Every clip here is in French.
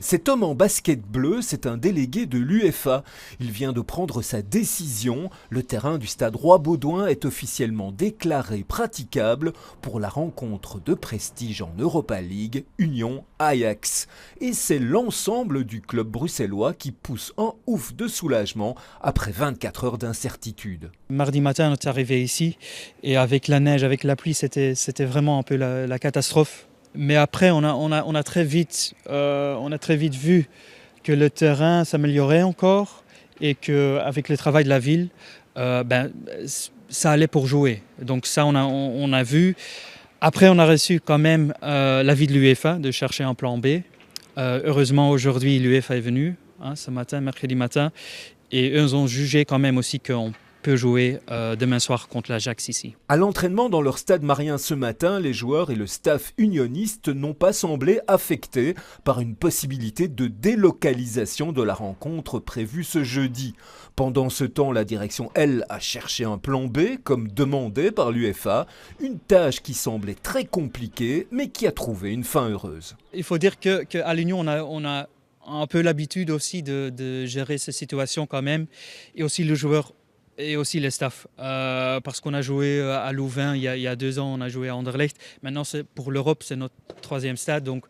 Cet homme en basket bleu, c'est un délégué de l'UEFA. Il vient de prendre sa décision. Le terrain du stade Roi-Baudouin est officiellement déclaré praticable pour la rencontre de prestige en Europa League, Union Ajax. Et c'est l'ensemble du club bruxellois qui pousse un ouf de soulagement après 24 heures d'incertitude. Mardi matin, on est arrivé ici et avec la neige, avec la pluie, c'était vraiment un peu la catastrophe. Mais après, on a très vite vu que le terrain s'améliorait encore et qu'avec le travail de la ville, ça allait pour jouer. Donc ça, on a vu. Après, on a reçu quand même l'avis de l'UEFA de chercher un plan B. Heureusement, aujourd'hui, l'UEFA est venu, ce matin, mercredi matin, et eux ont jugé quand même aussi qu'on peut jouer demain soir contre l'Ajax ici. À l'entraînement dans leur stade marien ce matin, les joueurs et le staff unioniste n'ont pas semblé affectés par une possibilité de délocalisation de la rencontre prévue ce jeudi. Pendant ce temps, la direction, elle, a cherché un plan B, comme demandé par l'UEFA, une tâche qui semblait très compliquée, mais qui a trouvé une fin heureuse. Il faut dire qu'à l'Union, on a un peu l'habitude aussi de gérer ces situations quand même, et aussi le joueur et aussi le staff. Parce qu'on a joué à Louvain il y a 2 ans, on a joué à Anderlecht. Maintenant, pour l'Europe, c'est notre 3e stade. Donc,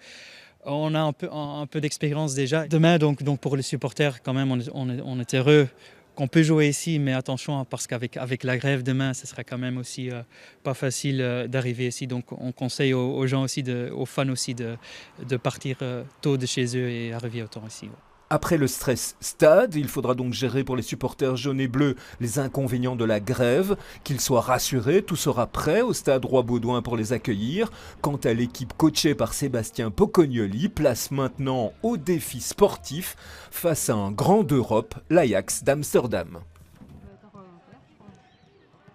on a un peu d'expérience déjà. Demain, donc pour les supporters, quand même, on est heureux qu'on peut jouer ici. Mais attention, parce qu'avec la grève demain, ce sera quand même aussi pas facile d'arriver ici. Donc, on conseille aux gens aussi, aux fans aussi, de partir tôt de chez eux et arriver au temps ici. Après le stress stade, il faudra donc gérer pour les supporters jaunes et bleus les inconvénients de la grève. Qu'ils soient rassurés, tout sera prêt au stade Roi-Baudouin pour les accueillir. Quant à l'équipe coachée par Sébastien Pocognoli, place maintenant au défi sportif face à un grand d'Europe, l'Ajax d'Amsterdam.